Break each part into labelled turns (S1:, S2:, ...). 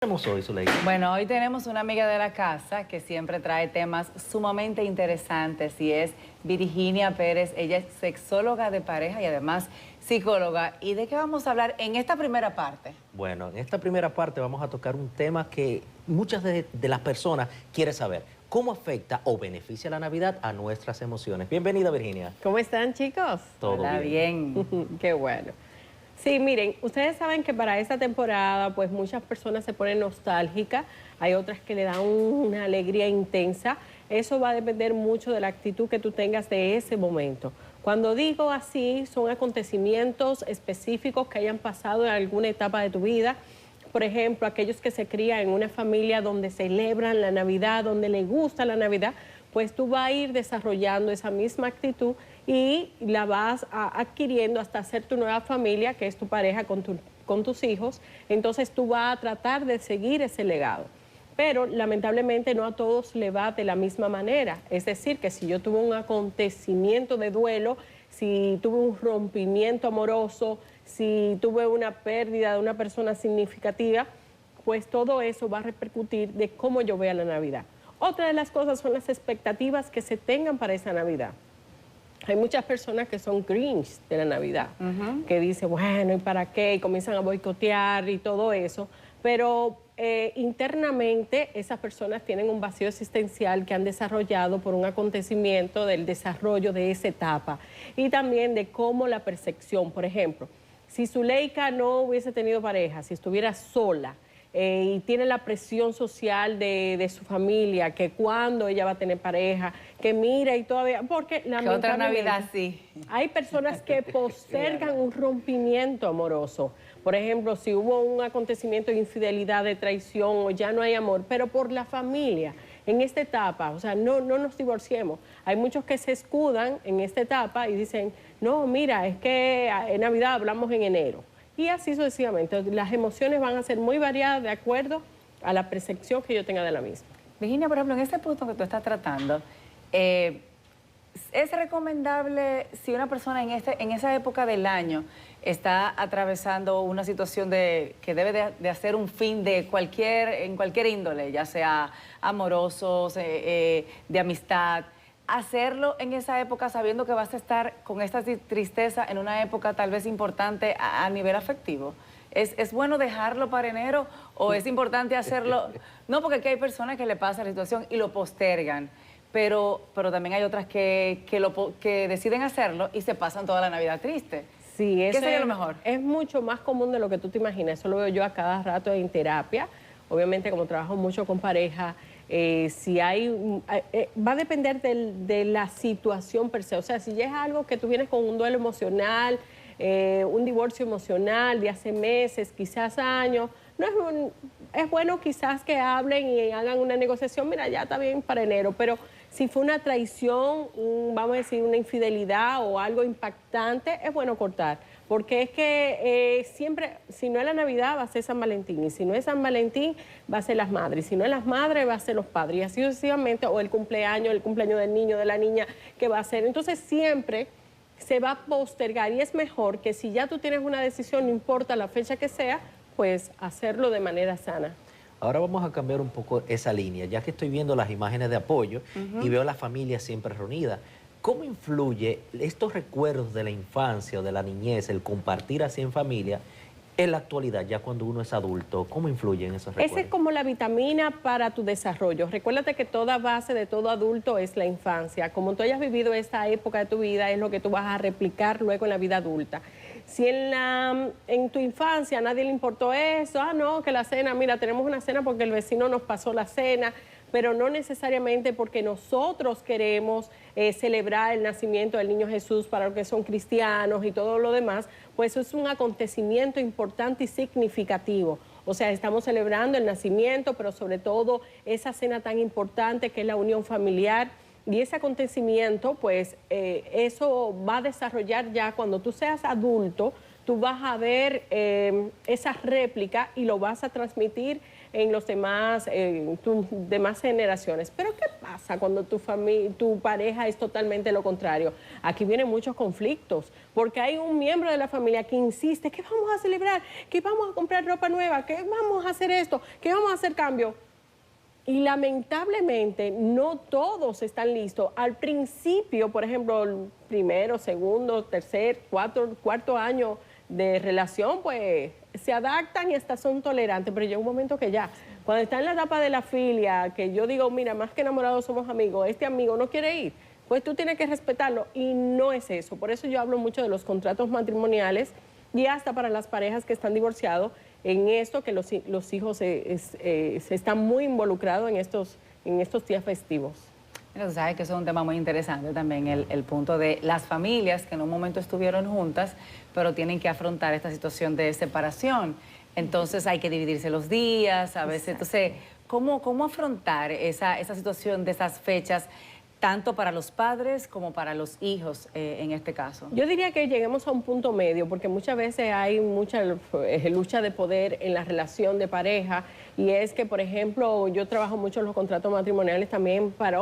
S1: Tenemos hoy, Zuleika?
S2: Bueno, hoy tenemos una amiga de la casa que siempre trae temas sumamente interesantes y es Virginia Pérez. Ella es sexóloga de pareja y además psicóloga. ¿Y de qué vamos a hablar en esta primera parte?
S1: Bueno, en esta primera parte vamos a tocar un tema que muchas de las personas quieren saber. ¿Cómo afecta o beneficia la Navidad a nuestras emociones? Bienvenida, Virginia.
S3: ¿Cómo están, chicos?
S1: Todo
S2: Hola, bien.
S3: Qué bueno. Sí, miren, ustedes saben que para esta temporada, pues muchas personas se ponen nostálgicas, hay otras que le dan una alegría intensa. Eso va a depender mucho de la actitud que tú tengas de ese momento. Cuando digo así, son acontecimientos específicos que hayan pasado en alguna etapa de tu vida. Por ejemplo, aquellos que se crían en una familia donde celebran la Navidad, donde les gusta la Navidad, pues tú vas a ir desarrollando esa misma actitud y la vas adquiriendo hasta hacer tu nueva familia, que es tu pareja con tus hijos. Entonces tú vas a tratar de seguir ese legado. Pero lamentablemente no a todos le va de la misma manera. Es decir, que si yo tuve un acontecimiento de duelo, si tuve un rompimiento amoroso, si tuve una pérdida de una persona significativa, pues todo eso va a repercutir de cómo yo vea la Navidad. Otra de las cosas son las expectativas que se tengan para esa Navidad. Hay muchas personas que son Grinch de la Navidad, que dicen, bueno, ¿y para qué? Y comienzan a boicotear y todo eso. Pero internamente esas personas tienen un vacío existencial que han desarrollado por un acontecimiento del desarrollo de esa etapa. Y también de cómo la percepción, por ejemplo, si Zuleika no hubiese tenido pareja, si estuviera sola, y tiene la presión social de su familia, que cuando ella va a tener pareja, que mira y todavía, porque
S2: ¿Qué otra Navidad sí?
S3: Hay personas que postergan un rompimiento amoroso. Por ejemplo, si hubo un acontecimiento de infidelidad, de traición o ya no hay amor, pero por la familia, en esta etapa, o sea, no nos divorciemos. Hay muchos que se escudan en esta etapa y dicen, no, mira, es que en Navidad hablamos en enero. Y así sucesivamente. Las emociones van a ser muy variadas de acuerdo a la percepción que yo tenga de la misma.
S2: Virginia, por ejemplo, en este punto que tú estás tratando, ¿es recomendable si una persona en esa época del año está atravesando una situación que debe de hacer un fin en cualquier índole, ya sea amorosos, de amistad, hacerlo en esa época sabiendo que vas a estar con esta tristeza en una época tal vez importante a nivel afectivo? ¿Es bueno dejarlo para enero o es importante hacerlo? No, porque aquí hay personas que le pasa la situación y lo postergan, pero también hay otras que deciden hacerlo y se pasan toda la Navidad triste.
S3: Sí, eso
S2: ¿Qué sería lo mejor?
S3: Es mucho más común de lo que tú te imaginas. Eso lo veo yo a cada rato en terapia. Obviamente, como trabajo mucho con pareja, va a depender de la situación per se. O sea, si ya es algo que tú vienes con un duelo emocional, un divorcio emocional de hace meses, quizás años, es bueno quizás que hablen y hagan una negociación, mira, ya está bien para enero, pero si fue una traición, vamos a decir una infidelidad o algo impactante, es bueno cortar, porque es que siempre, si no es la Navidad, va a ser San Valentín, y si no es San Valentín, va a ser las madres, y si no es las madres, va a ser los padres, y así sucesivamente, o el cumpleaños del niño, de la niña, que va a ser. Entonces siempre se va a postergar, y es mejor que si ya tú tienes una decisión, no importa la fecha que sea, pues hacerlo de manera sana.
S1: Ahora vamos a cambiar un poco esa línea, ya que estoy viendo las imágenes de apoyo y veo a la familia siempre reunida. ¿Cómo influye estos recuerdos de la infancia o de la niñez, el compartir así en familia, en la actualidad, ya cuando uno es adulto? ¿Cómo influyen esos recuerdos?
S3: Esa es como la vitamina para tu desarrollo. Recuérdate que toda base de todo adulto es la infancia. Como tú hayas vivido esta época de tu vida, es lo que tú vas a replicar luego en la vida adulta. Si en tu infancia a nadie le importó eso, no, que la cena, mira, tenemos una cena porque el vecino nos pasó la cena, pero no necesariamente porque nosotros queremos celebrar el nacimiento del niño Jesús para los que son cristianos y todo lo demás, pues eso es un acontecimiento importante y significativo. O sea, estamos celebrando el nacimiento, pero sobre todo esa cena tan importante que es la unión familiar. Y ese acontecimiento, pues, eso va a desarrollar ya cuando tú seas adulto, tú vas a ver esa réplica y lo vas a transmitir en los demás, tus demás generaciones. Pero ¿qué pasa cuando tu pareja es totalmente lo contrario? Aquí vienen muchos conflictos, porque hay un miembro de la familia que insiste que vamos a celebrar, que vamos a comprar ropa nueva, que vamos a hacer esto, que vamos a hacer cambio. Y lamentablemente no todos están listos. Al principio, por ejemplo, el primero, segundo, tercer, cuarto año de relación, pues se adaptan y hasta son tolerantes, pero llega un momento que ya, cuando está en la etapa de la filia, que yo digo, mira, más que enamorados somos amigos, este amigo no quiere ir, pues tú tienes que respetarlo y no es eso. Por eso yo hablo mucho de los contratos matrimoniales y hasta para las parejas que están divorciados, en esto que los hijos se están muy involucrados en estos días festivos.
S2: Tú sabes que eso es un tema muy interesante también, el punto de las familias que en un momento estuvieron juntas, pero tienen que afrontar esta situación de separación. Entonces hay que dividirse los días, a veces. Entonces, ¿cómo afrontar esa situación de esas fechas, tanto para los padres como para los hijos en este caso?
S3: Yo diría que lleguemos a un punto medio, porque muchas veces hay mucha lucha de poder en la relación de pareja, y es que, por ejemplo, yo trabajo mucho en los contratos matrimoniales también para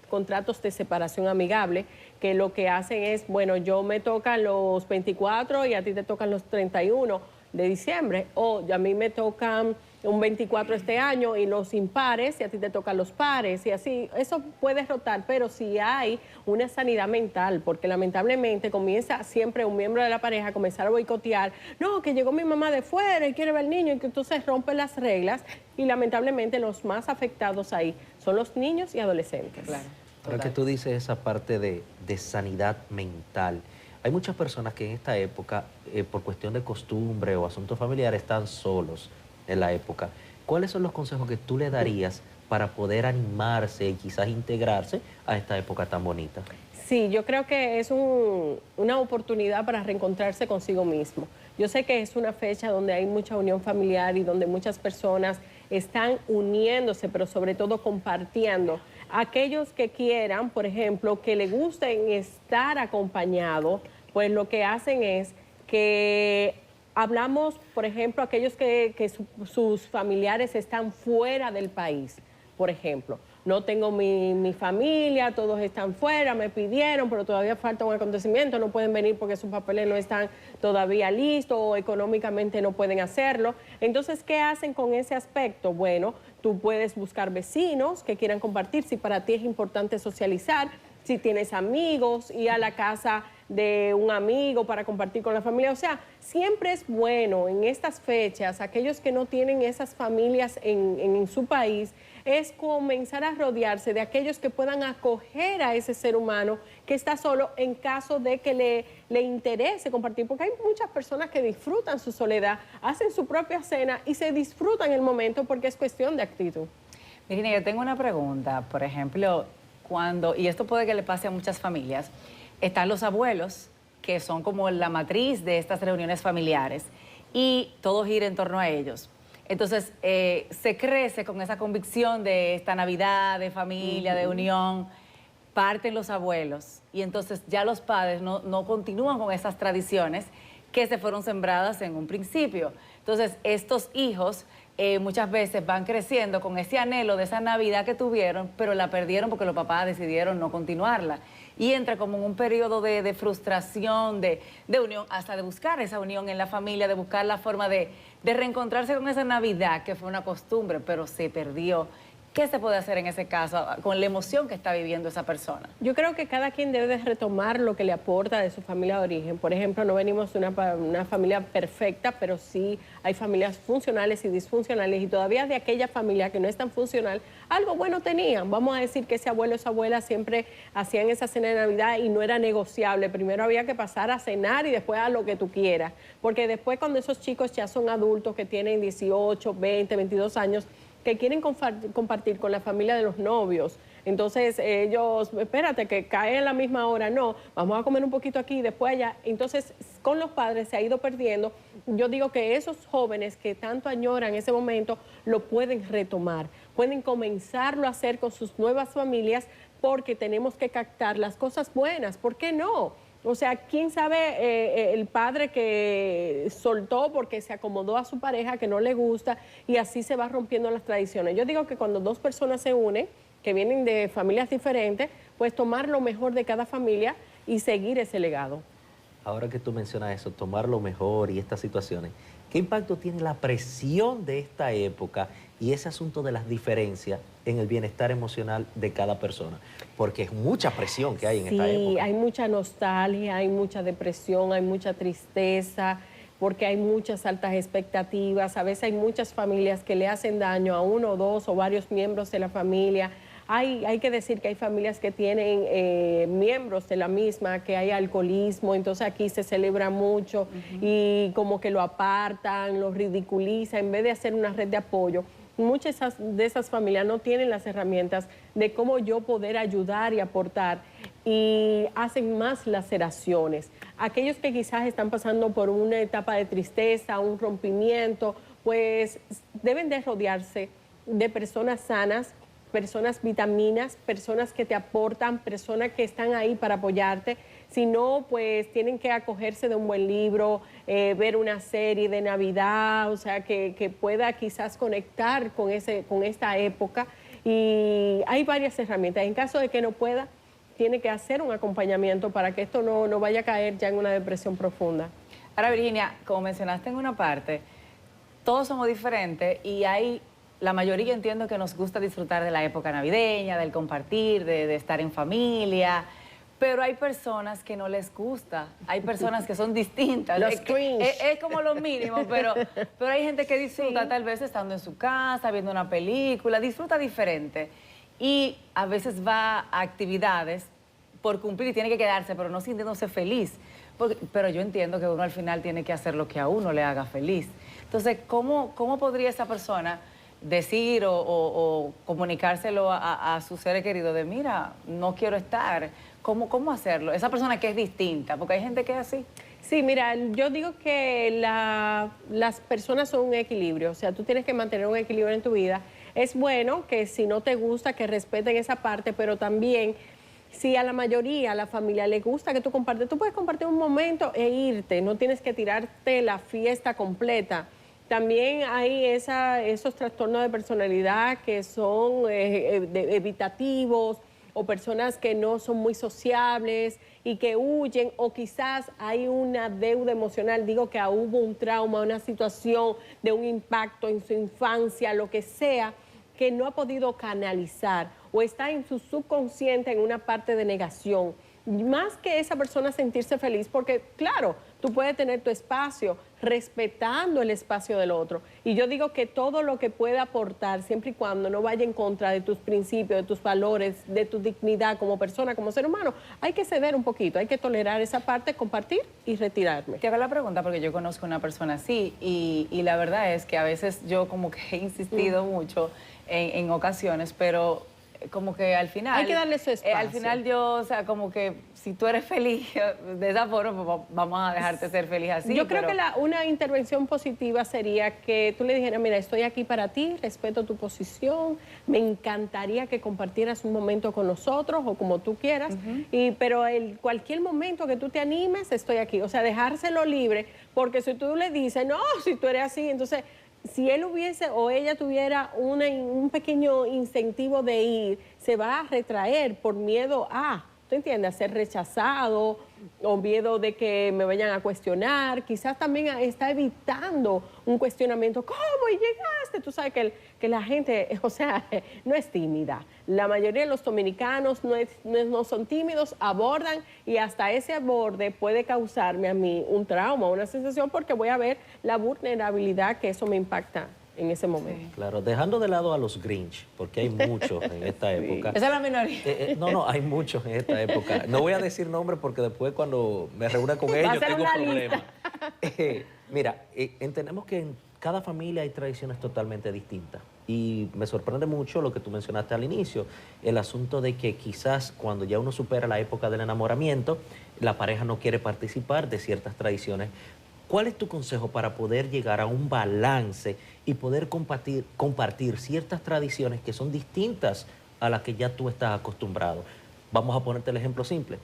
S3: contratos de separación amigable, que lo que hacen es, bueno, yo me tocan los 24 y a ti te tocan los 31 de diciembre, o a mí me tocan un 24 este año y los impares, y a ti te tocan los pares, y así, eso puede rotar, pero si hay una sanidad mental, porque lamentablemente comienza siempre un miembro de la pareja a comenzar a boicotear, no, que llegó mi mamá de fuera y quiere ver al niño, y que entonces rompe las reglas, y lamentablemente los más afectados ahí son los niños y adolescentes.
S2: Claro.
S1: Ahora que tú dices esa parte de sanidad mental, hay muchas personas que en esta época, por cuestión de costumbre o asuntos familiares, están solos en la época. ¿Cuáles son los consejos que tú le darías para poder animarse y quizás integrarse a esta época tan bonita?
S3: Sí, yo creo que es una oportunidad para reencontrarse consigo mismo. Yo sé que es una fecha donde hay mucha unión familiar y donde muchas personas están uniéndose, pero sobre todo compartiendo. Aquellos que quieran, por ejemplo, que les gusten estar acompañados, pues lo que hacen es que hablamos, por ejemplo, aquellos que sus familiares están fuera del país, por ejemplo. No tengo mi familia, todos están fuera, me pidieron, pero todavía falta un acontecimiento, no pueden venir porque sus papeles no están todavía listos o económicamente no pueden hacerlo. Entonces, ¿qué hacen con ese aspecto? Bueno, tú puedes buscar vecinos que quieran compartir, si para ti es importante socializar, si tienes amigos, ir a la casa de un amigo para compartir con la familia. O sea, siempre es bueno en estas fechas, aquellos que no tienen esas familias en su país, es comenzar a rodearse de aquellos que puedan acoger a ese ser humano que está solo en caso de que le interese compartir, porque hay muchas personas que disfrutan su soledad, hacen su propia cena y se disfrutan el momento porque es cuestión de actitud.
S2: Virginia, yo tengo una pregunta, por ejemplo, y esto puede que le pase a muchas familias, están los abuelos, que son como la matriz de estas reuniones familiares, y todo gira en torno a ellos. Entonces, se crece con esa convicción de esta Navidad, de familia, de unión, parten los abuelos, y entonces ya los padres no continúan con esas tradiciones que se fueron sembradas en un principio. Entonces, estos hijos muchas veces van creciendo con ese anhelo de esa Navidad que tuvieron, pero la perdieron porque los papás decidieron no continuarla. Y entra como en un periodo de frustración, de unión, hasta de buscar esa unión en la familia, de buscar la forma de reencontrarse con esa Navidad, que fue una costumbre, pero se perdió. ¿Qué se puede hacer en ese caso con la emoción que está viviendo esa persona?
S3: Yo creo que cada quien debe de retomar lo que le aporta de su familia de origen. Por ejemplo, no venimos de una familia perfecta, pero sí hay familias funcionales y disfuncionales, y todavía de aquella familia que no es tan funcional, algo bueno tenían. Vamos a decir que ese abuelo o esa abuela siempre hacían esa cena de Navidad y no era negociable. Primero había que pasar a cenar y después a lo que tú quieras. Porque después, cuando esos chicos ya son adultos que tienen 18, 20, 22 años, que quieren compartir con la familia de los novios. Entonces ellos, espérate, que cae en la misma hora, no, vamos a comer un poquito aquí y después allá. Entonces con los padres se ha ido perdiendo. Yo digo que esos jóvenes que tanto añoran ese momento lo pueden retomar, pueden comenzarlo a hacer con sus nuevas familias, porque tenemos que captar las cosas buenas. ¿Por qué no? O sea, quién sabe el padre que soltó porque se acomodó a su pareja que no le gusta y así se va rompiendo las tradiciones. Yo digo que cuando dos personas se unen, que vienen de familias diferentes, pues tomar lo mejor de cada familia y seguir ese legado.
S1: Ahora que tú mencionas eso, tomar lo mejor y estas situaciones, ¿qué impacto tiene la presión de esta época y ese asunto de las diferencias en el bienestar emocional de cada persona? Porque es mucha presión que hay en esta época.
S3: Sí, hay mucha nostalgia, hay mucha depresión, hay mucha tristeza, porque hay muchas altas expectativas. A veces hay muchas familias que le hacen daño a uno, dos o varios miembros de la familia. Hay que decir que hay familias que tienen miembros de la misma, que hay alcoholismo, entonces aquí se celebra mucho y como que lo apartan, lo ridiculizan, en vez de hacer una red de apoyo. Muchas de esas familias no tienen las herramientas de cómo yo poder ayudar y aportar y hacen más laceraciones. Aquellos que quizás están pasando por una etapa de tristeza, un rompimiento, pues deben de rodearse de personas sanas, personas vitaminas, personas que te aportan, personas que están ahí para apoyarte. Si no, pues tienen que acogerse de un buen libro, ver una serie de Navidad, o sea, que pueda quizás conectar con esta época. Y hay varias herramientas. En caso de que no pueda, tiene que hacer un acompañamiento para que esto no vaya a caer ya en una depresión profunda.
S2: Ahora, Virginia, como mencionaste en una parte, todos somos diferentes y la mayoría entiendo que nos gusta disfrutar de la época navideña, del compartir, de estar en familia, pero hay personas que no les gusta, hay personas que son distintas.
S3: Los cringe.
S2: Es como lo mínimo, pero hay gente que disfruta tal vez estando en su casa, viendo una película, disfruta diferente. Y a veces va a actividades por cumplir y tiene que quedarse, pero no sintiéndose feliz. Pero yo entiendo que uno al final tiene que hacer lo que a uno le haga feliz. Entonces, ¿cómo podría esa persona decir o comunicárselo a sus seres queridos de, mira, no quiero estar? ¿Cómo hacerlo? Esa persona que es distinta, porque hay gente que es así.
S3: Sí, mira, yo digo que las personas son un equilibrio, o sea, tú tienes que mantener un equilibrio en tu vida. Es bueno que si no te gusta, que respeten esa parte, pero también si a la mayoría, a la familia le gusta que tú compartes, tú puedes compartir un momento e irte, no tienes que tirarte la fiesta completa. También hay esos trastornos de personalidad que son evitativos o personas que no son muy sociables y que huyen, o quizás hay una deuda emocional, digo que hubo un trauma, una situación de un impacto en su infancia, lo que sea, que no ha podido canalizar o está en su subconsciente en una parte de negación. Más que esa persona sentirse feliz, porque claro, tú puedes tener tu espacio respetando el espacio del otro. Y yo digo que todo lo que pueda aportar, siempre y cuando no vaya en contra de tus principios, de tus valores, de tu dignidad como persona, como ser humano, hay que ceder un poquito, hay que tolerar esa parte, compartir y retirarme.
S2: Te hago la pregunta porque yo conozco una persona así y la verdad es que a veces yo como que he insistido mucho en ocasiones, pero como que al final...
S3: Hay que darle su espacio.
S2: Al final yo, o sea, como que si tú eres feliz de esa forma, pues vamos a dejarte ser feliz así.
S3: Yo creo que una intervención positiva sería que tú le dijeras, mira, estoy aquí para ti, respeto tu posición, me encantaría que compartieras un momento con nosotros o como tú quieras, pero cualquier momento que tú te animes, estoy aquí. O sea, dejárselo libre, porque si tú le dices, no, si tú eres así, entonces... Si él hubiese o ella tuviera un pequeño incentivo de ir, se va a retraer por miedo ¿tú entiendes?, a ser rechazado o miedo de que me vayan a cuestionar. Quizás también está evitando un cuestionamiento. ¿Cómo llegaste? Tú sabes que la gente, o sea, no es tímida. La mayoría de los dominicanos no son tímidos, abordan y hasta ese aborde puede causarme a mí un trauma, una sensación, porque voy a ver la vulnerabilidad que eso me impacta en ese momento.
S1: Sí. Claro, dejando de lado a los Grinch, porque hay muchos en esta época.
S2: Esa es la minoría.
S1: No, hay muchos en esta época. No voy a decir nombres porque después cuando me reúna con ellos tengo problemas. Mira, entendemos que en cada familia hay tradiciones totalmente distintas. Y me sorprende mucho lo que tú mencionaste al inicio, el asunto de que quizás cuando ya uno supera la época del enamoramiento, la pareja no quiere participar de ciertas tradiciones. ¿Cuál es tu consejo para poder llegar a un balance y poder compartir ciertas tradiciones que son distintas a las que ya tú estás acostumbrado? Vamos a ponerte el ejemplo simple.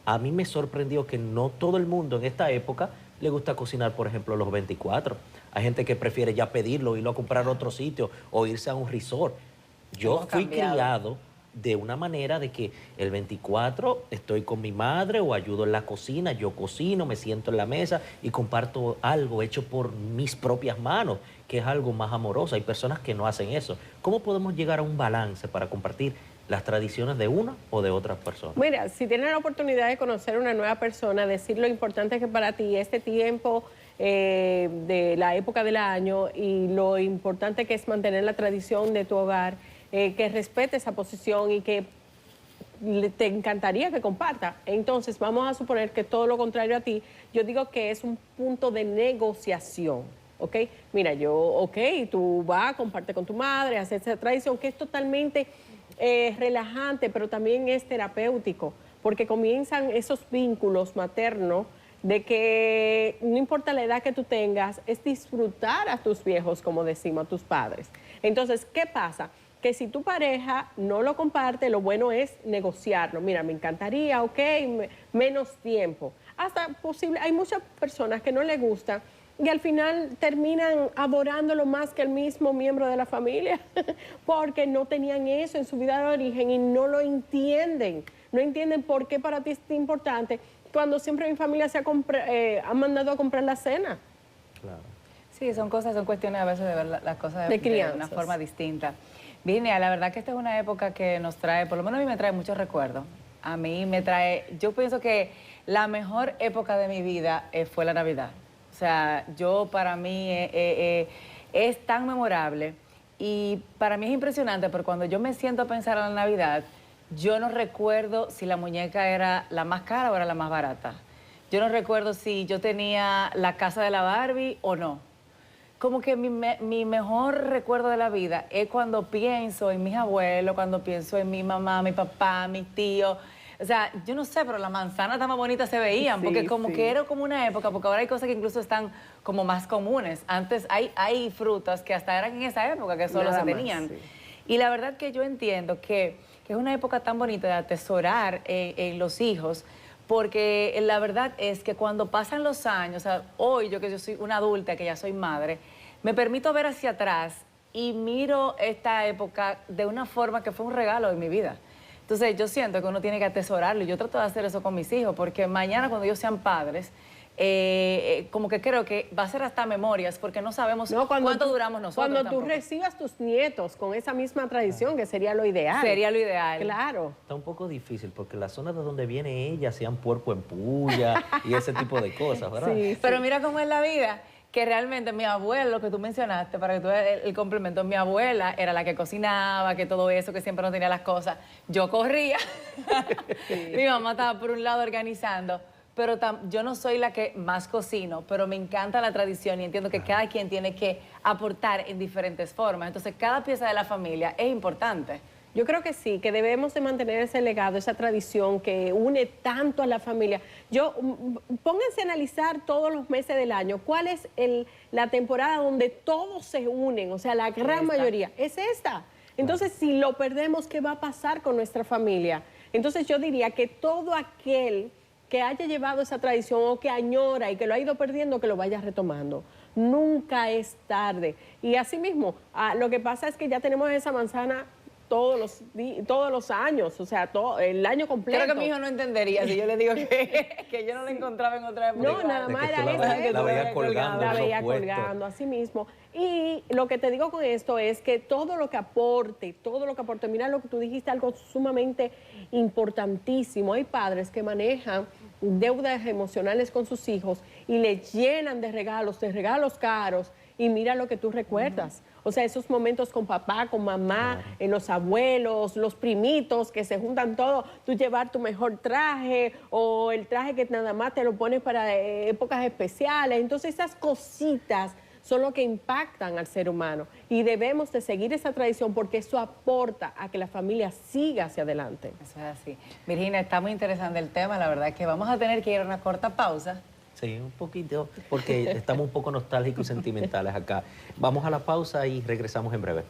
S1: A mí me sorprendió que no todo el mundo en esta época le gusta cocinar, por ejemplo, los 24. Hay gente que prefiere ya pedirlo, irlo a comprar a otro sitio o irse a un resort. Yo
S2: Hemos
S1: fui
S2: cambiado.
S1: criado de una manera de que el 24 estoy con mi madre o ayudo en la cocina, yo cocino, me siento en la mesa y comparto algo hecho por mis propias manos, que es algo más amoroso. Hay personas que no hacen eso. ¿Cómo podemos llegar a un balance para compartir las tradiciones de una o de otras personas?
S3: Mira, si tienes la oportunidad de conocer a una nueva persona, decir lo importante que para ti este tiempo de la época del año y lo importante que es mantener la tradición de tu hogar, que respete esa posición y que te encantaría que comparta. Entonces, vamos a suponer que todo lo contrario a ti, yo digo que es un punto de negociación, ¿ok? Mira, tú vas, comparte con tu madre, haces esa tradición que es totalmente relajante, pero también es terapéutico, porque comienzan esos vínculos maternos de que no importa la edad que tú tengas, es disfrutar a tus viejos, como decimos, a tus padres. Entonces, ¿qué pasa? Que si tu pareja no lo comparte, lo bueno es negociarlo. Mira, me encantaría, ok, menos tiempo. Hasta posible, hay muchas personas que no les gusta y al final terminan adorándolo más que el mismo miembro de la familia, porque no tenían eso en su vida de origen y no lo entienden. No entienden por qué para ti es importante cuando siempre mi familia ha mandado a comprar la cena.
S1: Claro.
S2: Sí, son cuestiones a veces de ver las cosas
S3: De
S2: de
S3: crianzas.
S2: una forma distinta. Virginia, la verdad que esta es una época que nos trae, por lo menos a mí me trae muchos recuerdos. A mí me trae, yo pienso que la mejor época de mi vida fue la Navidad. O sea, para mí es tan memorable y para mí es impresionante, porque cuando yo me siento a pensar en la Navidad, yo no recuerdo si la muñeca era la más cara o era la más barata. Yo no recuerdo si yo tenía la casa de la Barbie o no. Como que mi mejor recuerdo de la vida es cuando pienso en mis abuelos, cuando pienso en mi mamá, mi papá, mis tíos. O sea, yo no sé, pero las manzanas tan más bonitas se veían,
S3: Sí,
S2: porque como
S3: sí.
S2: que era como una época, porque ahora hay cosas que incluso están como más comunes. Antes hay frutas que hasta eran en esa época, que solo
S3: Nada
S2: se
S3: más,
S2: tenían.
S3: sí.
S2: Y la verdad que yo entiendo que es una época tan bonita de atesorar en los hijos, porque la verdad es que cuando pasan los años, o sea, hoy yo que yo soy una adulta, que ya soy madre, me permito ver hacia atrás y miro esta época de una forma que fue un regalo de mi vida. Entonces yo siento que uno tiene que atesorarlo y yo trato de hacer eso con mis hijos, porque mañana cuando ellos sean padres, como que creo que va a ser hasta memorias, porque no sabemos cuánto duramos nosotros.
S3: Cuando tú
S2: tampoco.
S3: recibas tus nietos con esa misma tradición, que sería lo ideal.
S2: Sería lo ideal.
S3: Claro.
S1: Está un poco difícil porque las zonas de donde viene ella hacían puerco en puya y ese tipo de cosas, ¿verdad?
S3: Sí.
S2: Pero mira cómo es la vida, que realmente mi abuela, lo que tú mencionaste, para que tú veas el complemento, mi abuela era la que cocinaba, que todo eso, que siempre no tenía las cosas. Yo corría, mi mamá estaba por un lado organizando, pero yo no soy la que más cocino, pero me encanta la tradición y entiendo que cada quien tiene que aportar en diferentes formas. Entonces, cada pieza de la familia es importante.
S3: Yo creo que sí, que debemos de mantener ese legado, esa tradición que une tanto a la familia. Pónganse a analizar todos los meses del año, cuál es la temporada donde todos se unen, o sea, la gran mayoría, es esta. Entonces, si lo perdemos, ¿qué va a pasar con nuestra familia? Entonces, yo diría que todo aquel que haya llevado esa tradición o que añora y que lo ha ido perdiendo, que lo vaya retomando. Nunca es tarde. Y asimismo, lo que pasa es que ya tenemos esa manzana todos los años, o sea, el año completo.
S2: Creo que mi hijo no entendería si yo le digo que yo no la encontraba en otra época.
S3: No, nada más era esa
S1: la veía colgando.
S3: La
S1: en
S3: veía
S1: los puestos.
S3: colgando, así mismo. Y lo que te digo con esto es que todo lo que aporte, mira lo que tú dijiste, algo sumamente importantísimo. Hay padres que manejan deudas emocionales con sus hijos y le llenan de regalos caros, y mira lo que tú recuerdas. O sea, esos momentos con papá, con mamá, los abuelos, los primitos que se juntan todos, tú llevar tu mejor traje o el traje que nada más te lo pones para épocas especiales. Entonces, esas cositas son lo que impactan al ser humano y debemos de seguir esa tradición porque eso aporta a que la familia siga hacia adelante.
S2: Eso es así. Virginia, está muy interesante el tema, la verdad es que vamos a tener que ir a una corta pausa.
S1: Sí, un poquito, porque estamos un poco nostálgicos y sentimentales acá. Vamos a la pausa y regresamos en breve.